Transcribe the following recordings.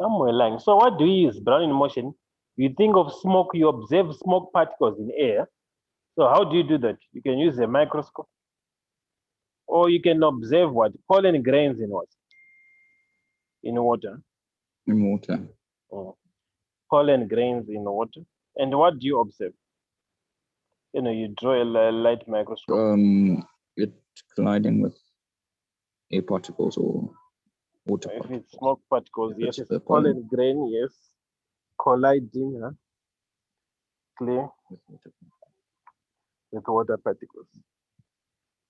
Somewhere lying. So what do you use? Brownian motion. You think of smoke, you observe smoke particles in air. So how do you do that? You can use a microscope, or you can observe what? Pollen grains in what? In water. In water. Mm. Pollen grains in water. And what do you observe? You draw a light microscope. It colliding with air particles or water If particles. it's smoke particles, If yes. it's If the it's pollen pollen grain, yes. Colliding, huh? Clear with water. with water particles.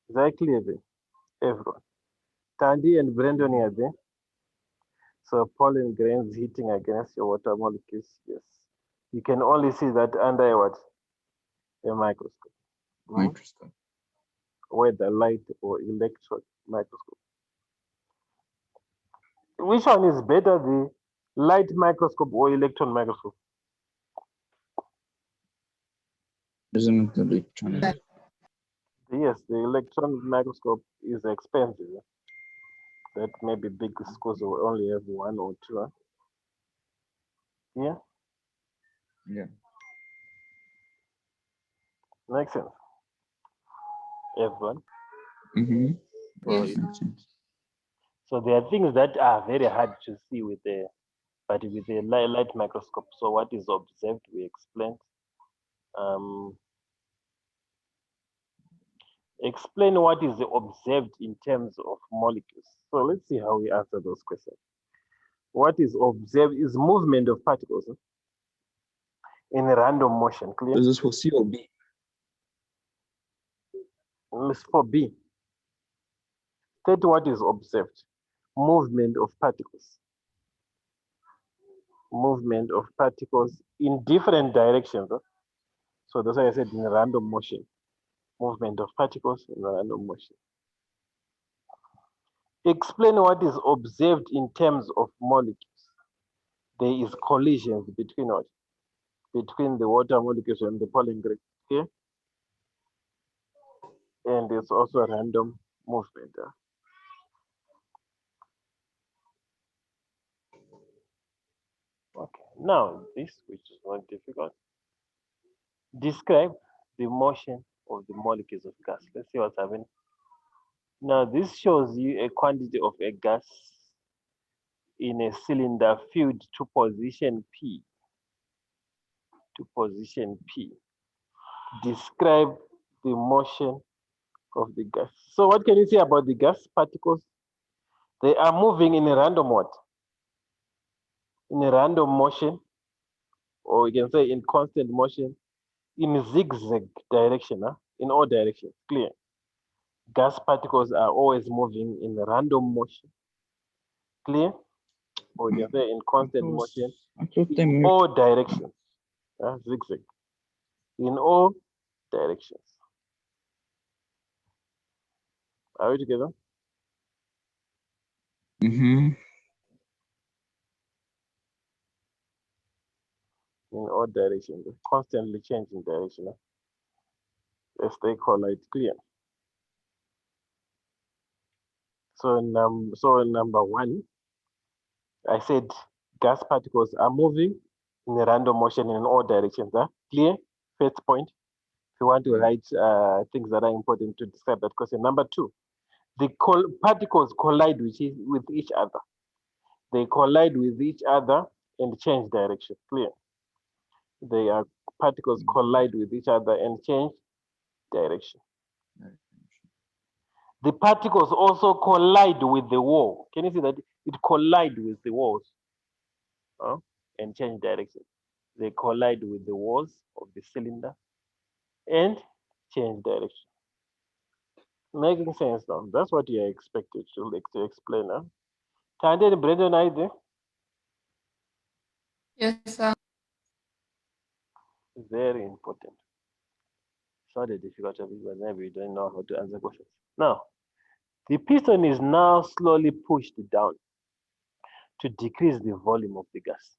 Is that clear there? Everyone. Tandy and Brandon are there. So pollen grains hitting against your water molecules, yes. You can only see that under what? A microscope. Hmm? Microscope. Whether light or electron microscope. Which one is better, the light microscope or electron microscope? Isn't it the electronic? Yes, the electron microscope is expensive. That may be big schools will only have one or two. Huh? Yeah, Yeah. makes sense. Everyone. Mm-hmm. So, Yes, makes sense. so there are things that are very hard to see with the, but with the light microscope. So what is observed, we explained. Um, explain what is observed in terms of molecules. So let's see how we answer those questions. What is observed is movement of particles in a random motion. Clear? Is this for C or B? For B, state what is observed. Movement of particles. Movement of particles in different directions. So that's why I said in random motion. Movement of particles in random motion. Explain what is observed in terms of molecules. There is collisions between what? Between the water molecules and the pollen grain. Okay? And it's also a random movement. Okay. Now this, which is not difficult. Describe the motion of the molecules of gas. Let's see what's happening. Now this shows you a quantity of a gas in a cylinder filled to position P. To position P. Describe the motion of the gas. So what can you say about the gas particles? They are moving in a random what? In a random motion, or you can say in constant motion, in zigzag direction, huh? In all directions. Clear. Gas particles are always moving in a random motion. Clear? Or you can say in constant motion I thought they in moved. all directions. Zigzag. In all directions. Are we together? Mm-hmm. In all directions. Constantly changing direction. As they call it, clear. So number one, I said gas particles are moving in a random motion in all directions. Clear? First point. If you want to write things that are important to describe that question. Number two, the particles collide with each other. They collide with each other and change direction. Clear? They are particles collide with each other and change direction. The particles also collide with the wall. Can you see that it collide with the walls and change direction? They collide with the walls of the cylinder and change direction. Making sense now. That's what you are expected to explain. Tandy and Brendan, are you there? Yes, sir. Very important. It's not a difficult topic, but maybe you don't know how to answer questions. Now, the piston is now slowly pushed down to decrease the volume of the gas.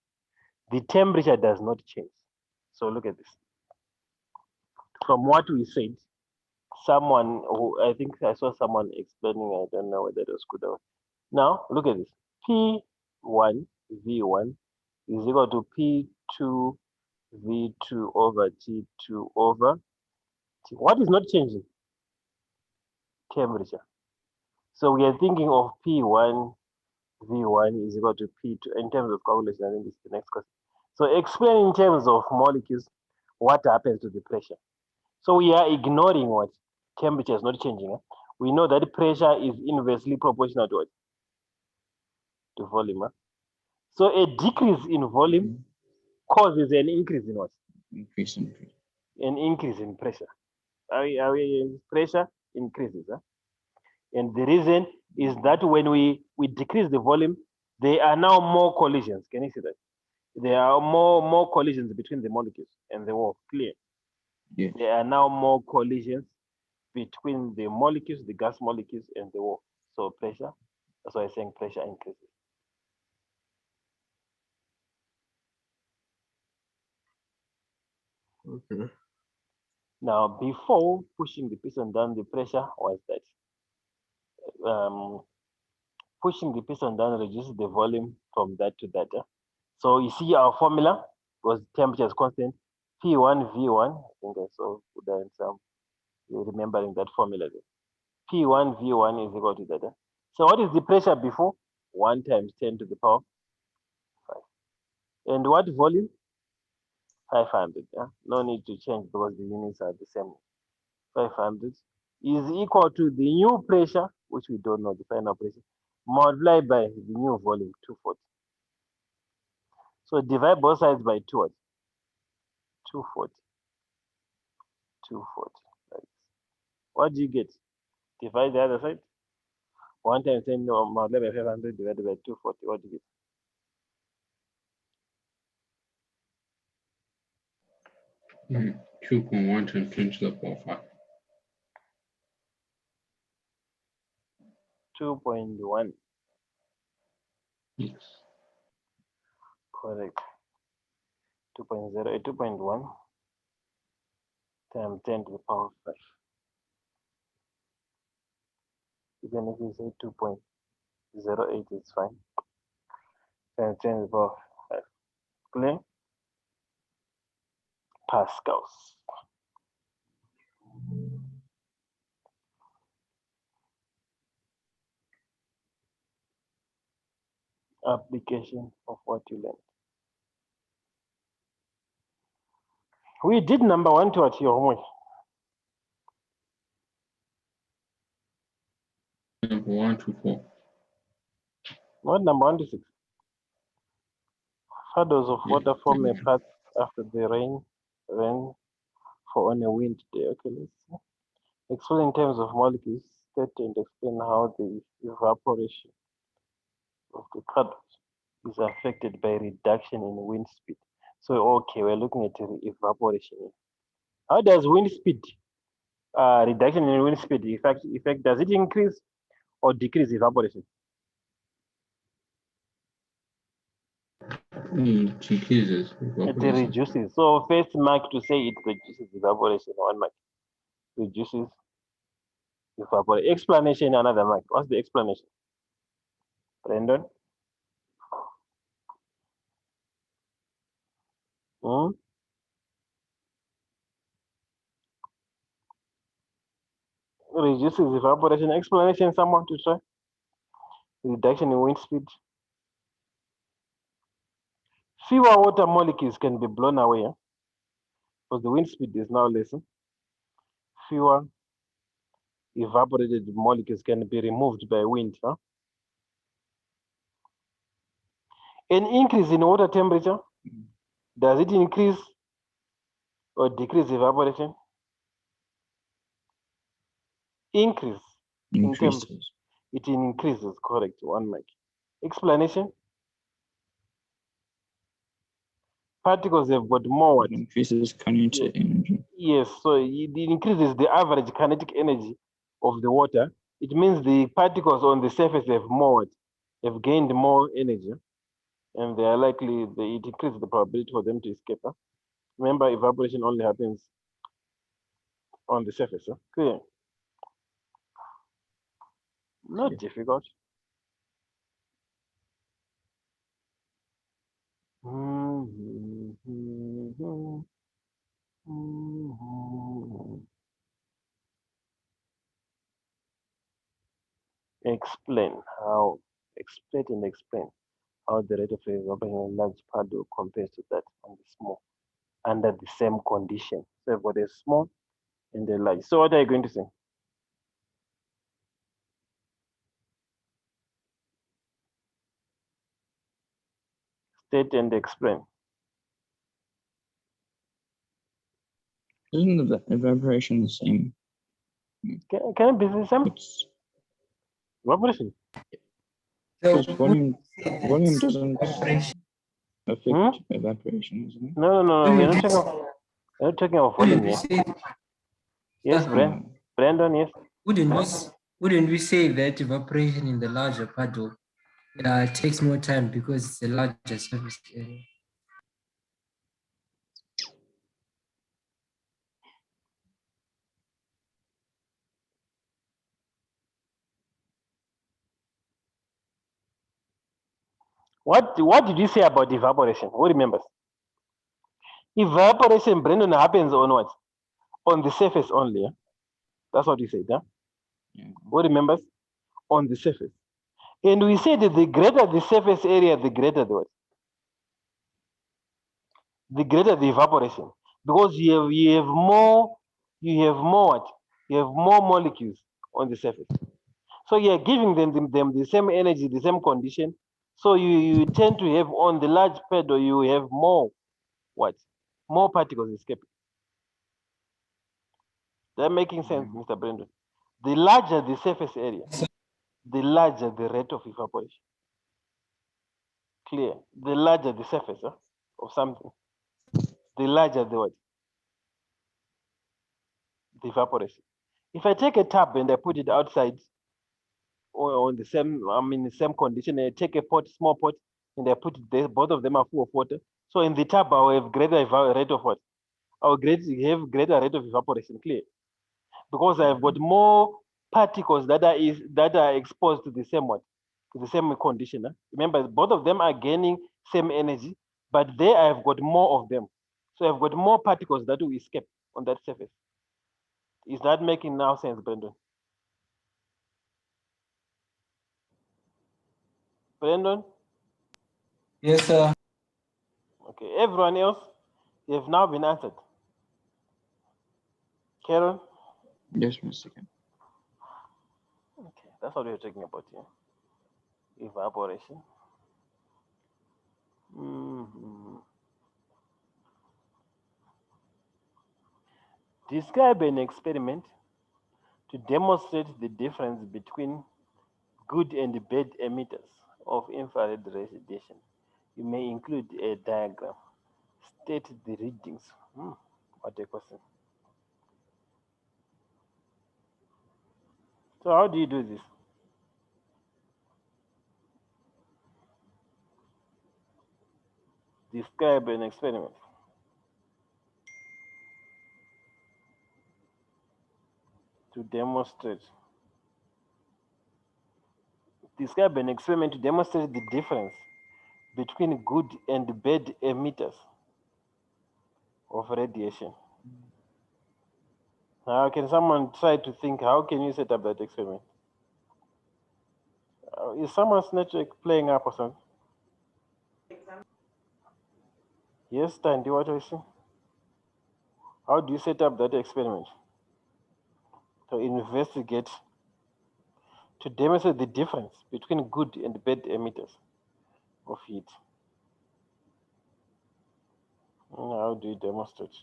The temperature does not change. So look at this. From what we said, someone who I think I saw someone explaining, I don't know whether it was good or now look at this. P1 V1 is equal to P2 V2 over T2 over T. What is not changing? Temperature. So we are thinking of P1 V1 is equal to P2 in terms of calculation. I think this is the next question. So explain in terms of molecules what happens to the pressure. So we are ignoring what temperature is not changing. We know that pressure is inversely proportional to what? To volume. So a decrease in volume causes an increase in what? Increase. An increase in pressure. Pressure increases. And the reason is that when we decrease the volume, there are now more collisions. Can you see that? There are more collisions between the molecules and the wall. Clear. Yeah. There are now more collisions between the molecules, the gas molecules, and the wall. So pressure, that's why I'm saying pressure increases. Okay. Now, before pushing the piston down, the pressure was that pushing the piston down reduces the volume from that to that. So you see our formula was temperature is constant, P1 V1. I think I saw that some you're remembering that formula there. P1 V1 is equal to that. So what is the pressure before? 1 times 10 to the power 5. And what volume? 500. No need to change because the units are the same. 500 is equal to the new pressure, which we don't know the final pressure, multiplied by the new volume, 240. So divide both sides by 2, 240. 240. What do you get? Divide the other side. 1 times 10 multiplied by 500 divided by 240. What do you get? 2.1 times 10 to the power 5. 2.1. Yes. Correct. 2.0, 2.1 times 10 to the power 5. Even if you say 2.08, it's fine. Times 10 to the power 5. Clear? Pascals. Application of what you learned. We did number 1 to at your homework. Number 1 to 4. What number 1 to 6? Shadows of water form a path after the rain for on a wind day. Okay, let's see. Explain in terms of molecules, state and explain how the evaporation of the clouds is affected by reduction in wind speed. So, okay, we're looking at evaporation. How does wind speed, reduction in wind speed effect, does it increase or decrease evaporation? It decreases. It reduces. So, first mark to say it reduces evaporation, 1 mark. Reduces evaporation. Explanation, another mark. What's the explanation? Brandon? Reduces evaporation. Explanation, someone to try? Reduction in wind speed. Fewer water molecules can be blown away because the wind speed is now less. Fewer evaporated molecules can be removed by wind. An increase in water temperature, does it increase or decrease evaporation? Increase. Increases. It increases, correct, 1 mark. Explanation? Particles have got more what? It increases kinetic energy. Yes, so it increases the average kinetic energy of the water. It means the particles on the surface have more, have gained more energy, and they are likely, it increases the probability for them to escape. Remember, evaporation only happens on the surface. Clear? Not difficult. explain how the rate of evaporation in large puddle compares to that on the small under the same condition. So I've got a small and a large. So what are you going to say? State and explain. Isn't the evaporation the same? Can it be the same? It's Evaporation. because So volume doesn't evaporation. affect evaporation, isn't it? No. We're not talking of volume Wouldn't we here. say, Yes, Brandon, yes. wouldn't we say that evaporation in the larger puddle takes more time because it's a larger surface area? What did you say about evaporation? Who remembers? Evaporation, Brandon, happens on what? On the surface only. Yeah? That's what you said. Yeah? Yeah. Who remembers? On the surface. And we said that the greater the surface area, the greater the what? The greater the evaporation. Because you have more what? You have more molecules on the surface. So you're giving them the same energy, the same condition. So you tend to have on the large pedal, you have more what? More particles escaping. That making sense, Mr. Brandon? The larger the surface area, the larger the rate of evaporation. Clear? The larger the surface of something, the larger the what? The evaporation. If I take a tub and I put it outside or on the same condition, and I take a small pot, and I put it there, both of them are full of water. So in the tub, I will have greater rate of what? I will have greater rate of evaporation, clear? Because I've got more particles that are exposed to the same what? To the same condition. Remember, both of them are gaining same energy, but there I've got more of them. So I've got more particles that will escape on that surface. Is that making now sense, Brandon? Brandon? Yes, sir. Okay, everyone else, they've now been answered. Karen? Yes, Mr. Kim. Okay, that's what we're talking about here. Evaporation. Describe an experiment to demonstrate the difference between good and bad emitters of infrared radiation. You may include a diagram. State the readings. What a question. So how do you do this? Describe an experiment. To demonstrate. Describe an experiment to demonstrate the difference between good and bad emitters of radiation. Now, can someone try to think, how can you set up that experiment? Is someone's network playing up or something? Yes, Tandy, what was it? How do you set up that experiment? To investigate, to demonstrate the difference between good and bad emitters of heat. How do you demonstrate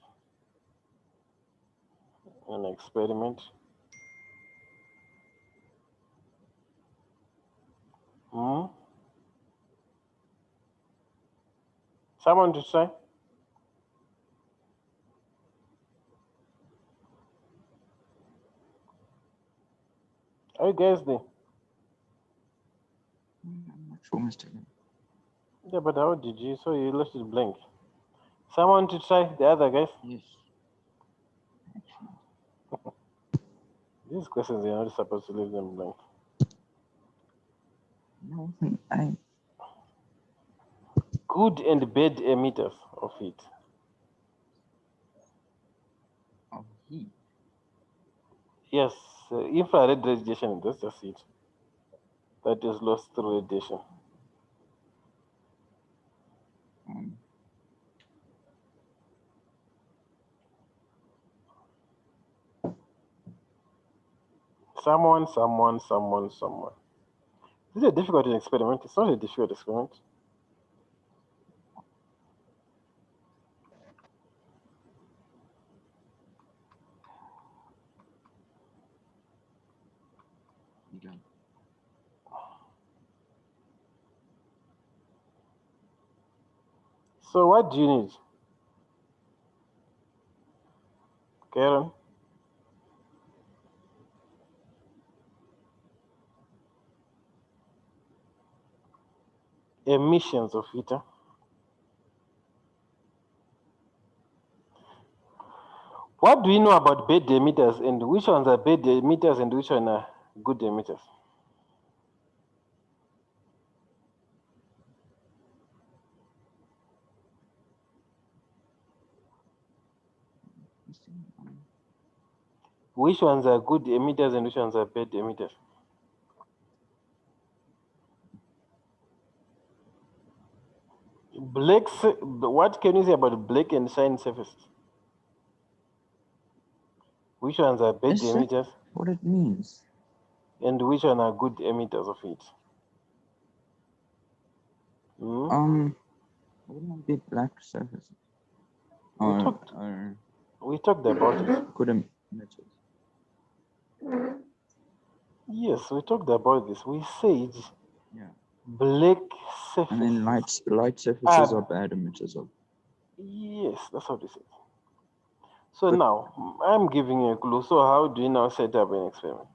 an experiment? Someone to try? Are you guys there? I'm not sure, Mr. Kim. Yeah, but how did you? So you left it blank. Someone to try, the other guys? Yes. These questions, you're not supposed to leave them blank. No, I. Good and bad emitters of heat. Of heat. Yes, infrared radiation, that's just it. that is lost through radiation? Um, Someone. This is a difficult experiment. It's not a difficult experiment. yeah. So what do you need? Karen? Emissions of heat. What do we know about bad emitters, and which ones are bad emitters and which one are good emitters? You see, Which ones are good emitters and which ones are bad emitters? What can you say about black and shine surfaces? Which ones are bad is that emitters what it means? and which one are good emitters of heat? Wouldn't it be black surfaces? We Or, talked- or We talked about it. good emitters? Yes, we talked about this. We said Yeah. black And surfaces. then light surfaces Ah. are bad emitters of. Yes, that's what we said. So But- now I'm giving you a clue. So how do you now set up an experiment?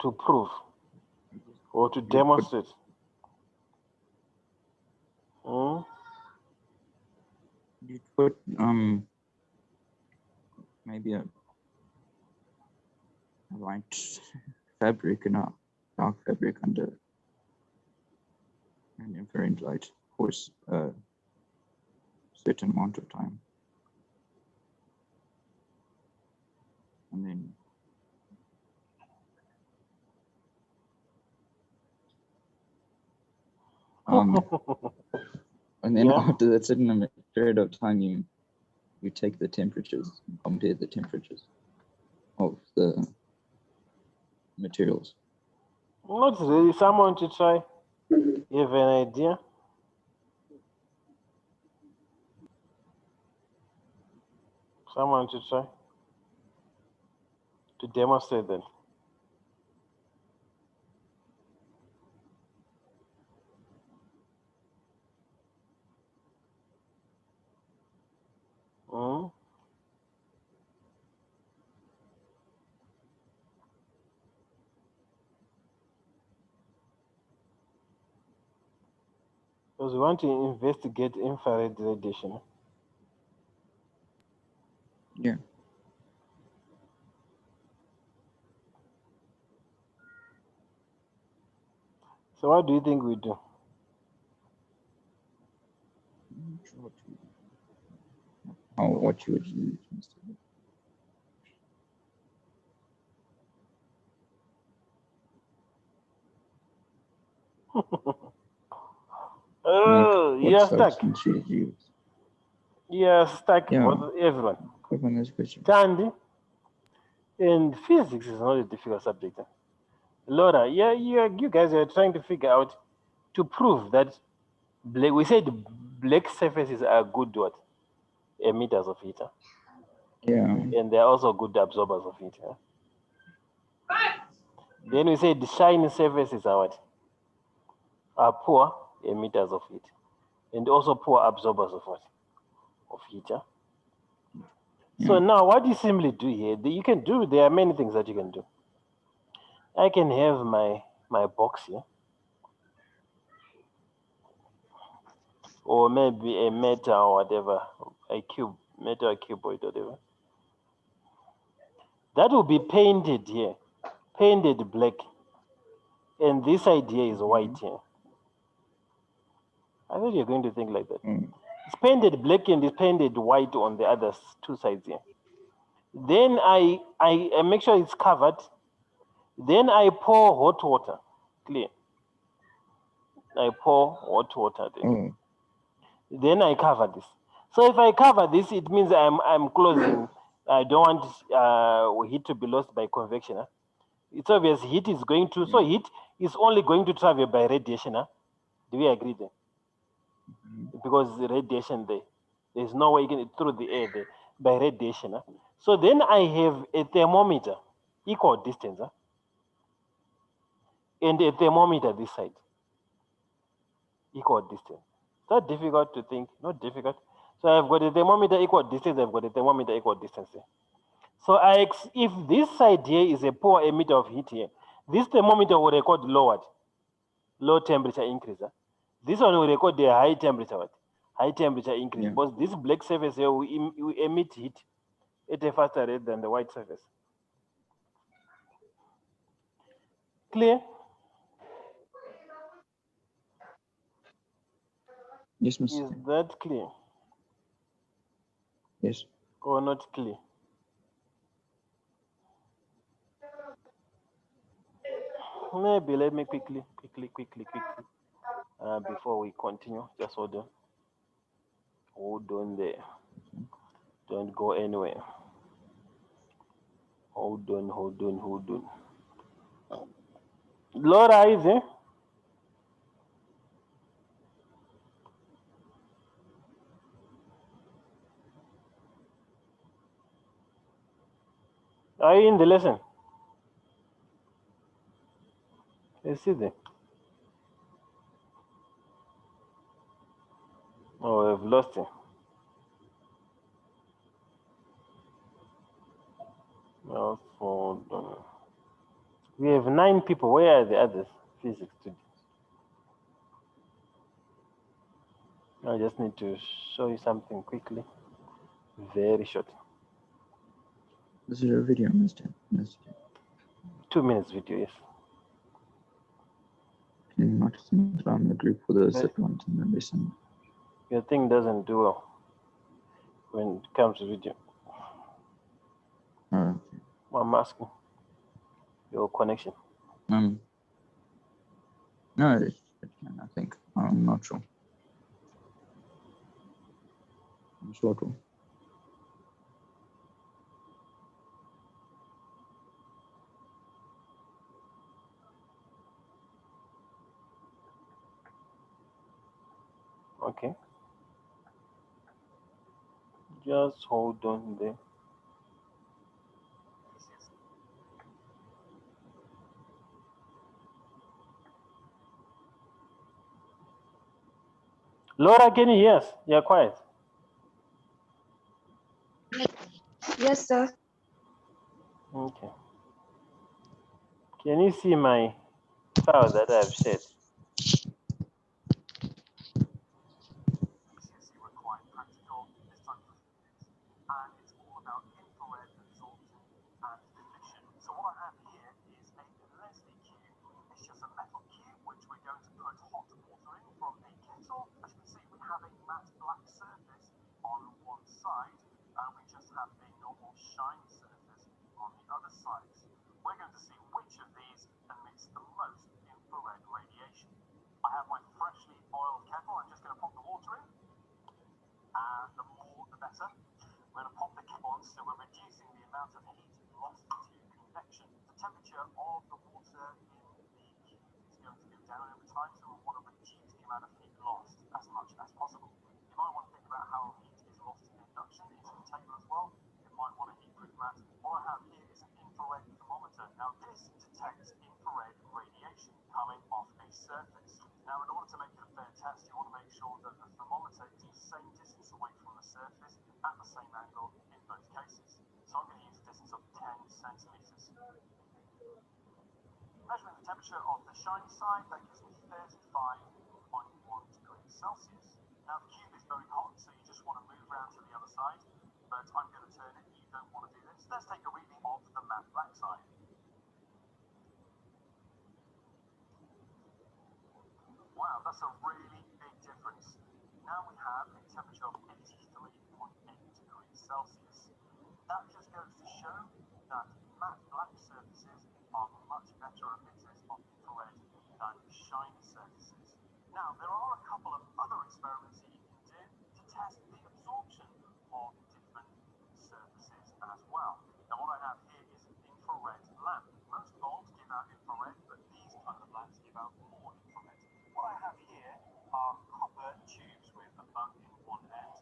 To prove or to put- demonstrate. Hmm? You put maybe a light fabric and a dark fabric under an infrared light for a certain amount of time. And then and then Yeah. after that certain period of time you take the temperatures and compare the temperatures of the materials. Not really. Someone to try. You have an idea? Someone to try to demonstrate that. Hmm? Because we want to investigate infrared radiation. Yeah. So what do you think we do? I'm not sure what you would use, Mr. Lee. Oh, What you're stuck. substance you'd use. You're stuck Yeah. with everyone. Quick on this question. Tandy, and physics is not a difficult subject. Laura, you guys are trying to figure out to prove that black. We said black surfaces are good what emitters of heat, Yeah. and they're also good absorbers of heat. Then we said the shiny surfaces are what are poor emitters of heat, and also poor absorbers of what of heat. So Yeah. now, what you simply do here, you can do. There are many things that you can do. I can have my box here, or maybe a metal or whatever, a cube, metal cuboid, whatever. That will be painted here, painted black, and this idea is white here. I thought you're going to think like that. Mm. It's painted black and it's painted white on the other two sides here. Then I make sure it's covered. Then I pour hot water. Clear. I pour hot water there. Oh, Then I cover this. So if I cover this, it means I'm closing. I don't want heat to be lost by convection. Huh? It's obvious heat is going to, so yeah. heat is only going to travel by radiation. Huh? Do we agree there? Mhm. Because the radiation there's no way you can through the air there by radiation. Huh? So then I have a thermometer, equal distance, huh? And a thermometer this side, equal distance. It's not difficult to think, not difficult. So I've got a thermometer equal distance, I've got a thermometer equal distance here. So if this side here is a poor emitter of heat here, this thermometer will record low temperature increase. Huh? This one will record the high temperature, high temperature increase, Yeah. because this black surface here will emit heat at a faster rate than the white surface. Clear? Yes, Is Mr. that clear Yes. or not clear? Maybe let me quickly, before we continue, just hold on there, don't go anywhere. Hold on. Laura is there? Are you in the lesson? Is she there? Oh, I've lost it. No, hold on. We have 9 people. Where are the others? Physics students. I just need to show you something quickly. Very short. This is your video, Mr. 2 minutes video, yes. Can you not send it on the group for the But zip ones and then they send? your thing doesn't do well when it comes to video. Okay. I'm asking your connection. No, it can, I think. I'm not sure. I'm sure too. Okay. Just hold on there. Laura, can you hear us? You're quiet. Yes, sir. Okay. Can you see my file that I've shared? GCSE were quite practical this time of physics, and it's all about infrared absorption and diffusion. So what I have here is a Leslie cube. It's just a metal cube which we're going to put hot water in from a kettle. As you can see, we have a matte black surface on one side, and we just have a normal shiny surface on the other side. We're going to see which of these emits the most infrared radiation. I have my freshly oiled kettle. I'm just going to pop the water in. And the more the better. We're going to pop the cap on, so we're reducing the amount of heat lost to convection. The temperature of the water in the cube is going to go down over time, so we want to reduce the amount of heat lost as much as possible. You might want to think about how heat is lost in induction. It's in the table as well. You might want to heat proof that. What I have here is an infrared thermometer. Now this detects infrared radiation coming off a surface. Now in order to make it a fair test, you want to make sure that the thermometer is the same distance away from the surface at the same angle in both cases. So I'm going to use a distance of 10 centimeters. Measuring the temperature of the shiny side, that gives me 35.1 degrees Celsius. Now the cube is very hot, so you just want to move around to the other side, but I'm going to turn it, you don't want to do this. Let's take a reading of the matte black side. Wow, that's a really big difference. Now we have a temperature of 83.8 degrees Celsius. That just goes to show that matte black surfaces are much better emitters of infrared than shiny surfaces. Now, there are a couple of other experiments that you can do to test the absorption of different surfaces as well. Now, what I have here is an infrared lamp. Most bulbs give out infrared, but these kind of lamps give out more infrared. What I have here are copper tubes with a bung in one end,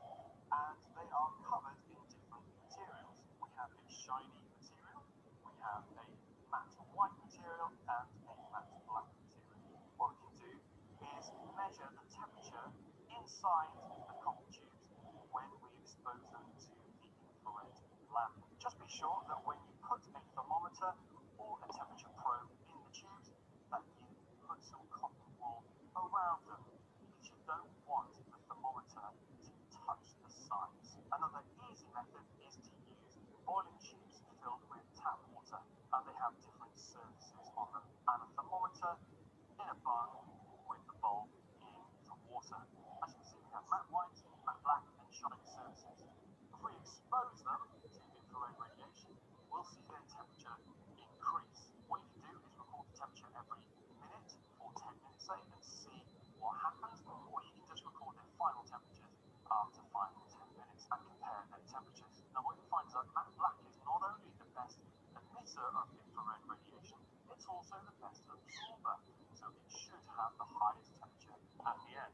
and they are covered in different materials. We have a shiny material, we have a matte white material, and a matte black material. What we can do is measure the temperature inside the copper tubes when we expose them to the infrared lamp. Just be sure that when you put a thermometer or a temperature probe in the tubes, that you put some cotton wool around them, because you don't want the thermometer to touch the sides. Another easy method is to use boiling tubes filled with tap water, and they have different surfaces on them, and a thermometer in a bung with the bulb in the water. As you can see, we have matte white, matte black, and shiny surfaces. If we expose them to infrared radiation, we'll see their temperature increase. What you can do is record the temperature every minute or 10 minutes, say, and see what happens, or you can just record their final temperatures after 5 or 10 minutes and compare their temperatures. Now, what you find is that matte black is not only the best emitter of infrared radiation, it's also the best absorber, so it should have the highest temperature at the end.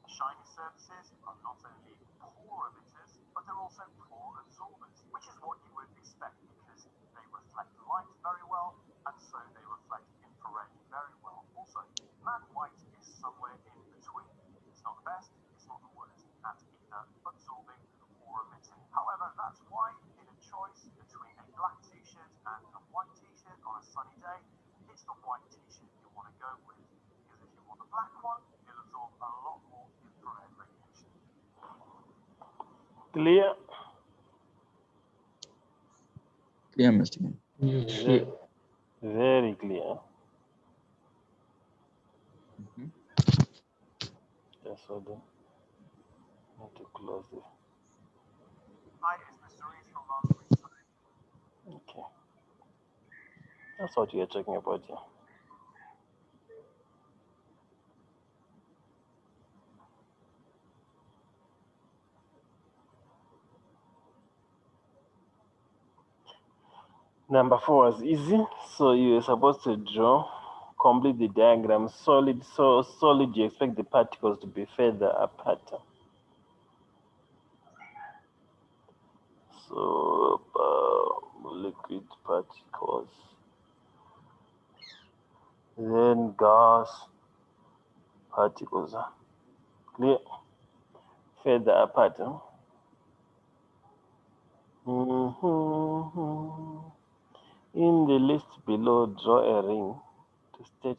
Shiny surfaces are not only poor emitters, but they're also poor absorbers, which is what you would expect because they reflect light very well, and so they reflect infrared very well also. Matte white is somewhere in between. It's not the best, it's not the worst at either absorbing or emitting. However, that's why in a choice between a black t-shirt and a white t-shirt on a sunny day, it's the white t-shirt you want to go with. Because if you want the black one, it'll absorb a lot more infrared radiation. Clear? Clear, Mr. King. Very, very clear. Mhm. Just hold on. Need to close this. Hi, it's Mr. Rees from London. Okay. That's what you're talking about here. Number 4 was easy. So you're supposed to draw, complete the diagram. Solid, so solid, you expect the particles to be further apart. So liquid particles, then gas particles. Clear? Further apart. Mhm. In the list below, draw a ring to state.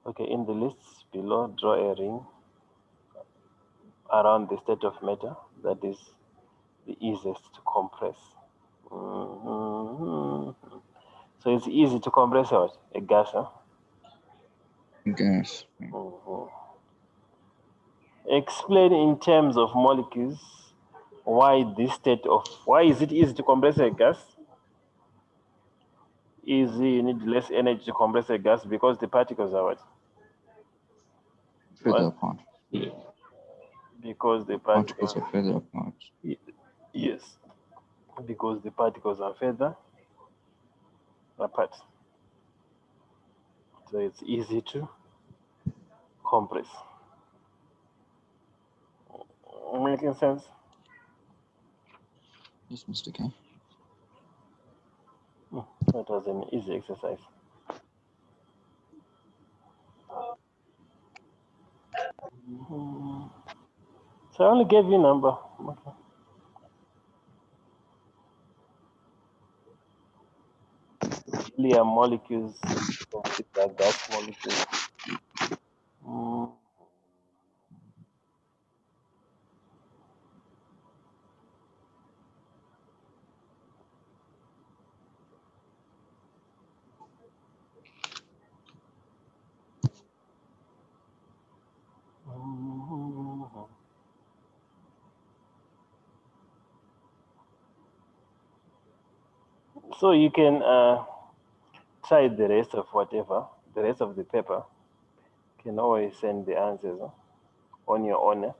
Okay, in the list below, draw a ring around the state of matter that is the easiest to compress. Mhm. So it's easy to compress what? A gas, huh? Gas. Mhm. Explain in terms of molecules why is it easy to compress a gas? Easy, you need less energy to compress a gas because the particles are what? Further What? apart. Because the Particles are further apart. Yes, because the particles are further apart. So it's easy to compress. Making sense? Yes, Mr. K. That was an easy exercise. So I only gave you number. Okay. Clear molecules, consider gas molecules. So you can try the rest of whatever, the rest of the paper. You can always send the answers on your own.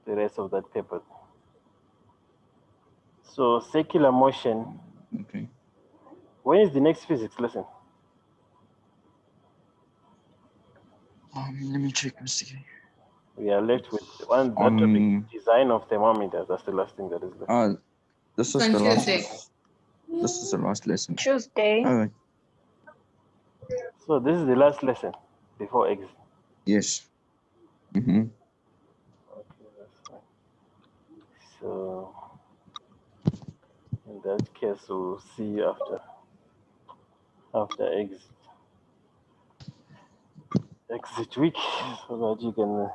The rest of that paper. So circular motion. Okay. When is the next physics lesson? Let me check, Mr. K. We are left with one that topic, design of thermometers. That's the last thing that is left. This On is the last. Tuesday. This is the last lesson. Tuesday. Oh, So this is the last lesson before exit. yes. Mm-hmm. Okay, that's fine. So in that case, we'll see you after exit week, so that you can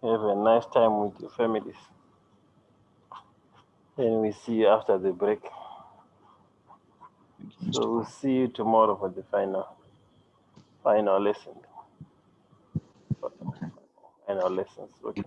have a nice time with your families. Then we see you after the break. Thank you, So Mr. we'll see you tomorrow for the final lesson. Okay. Final lessons. Okay.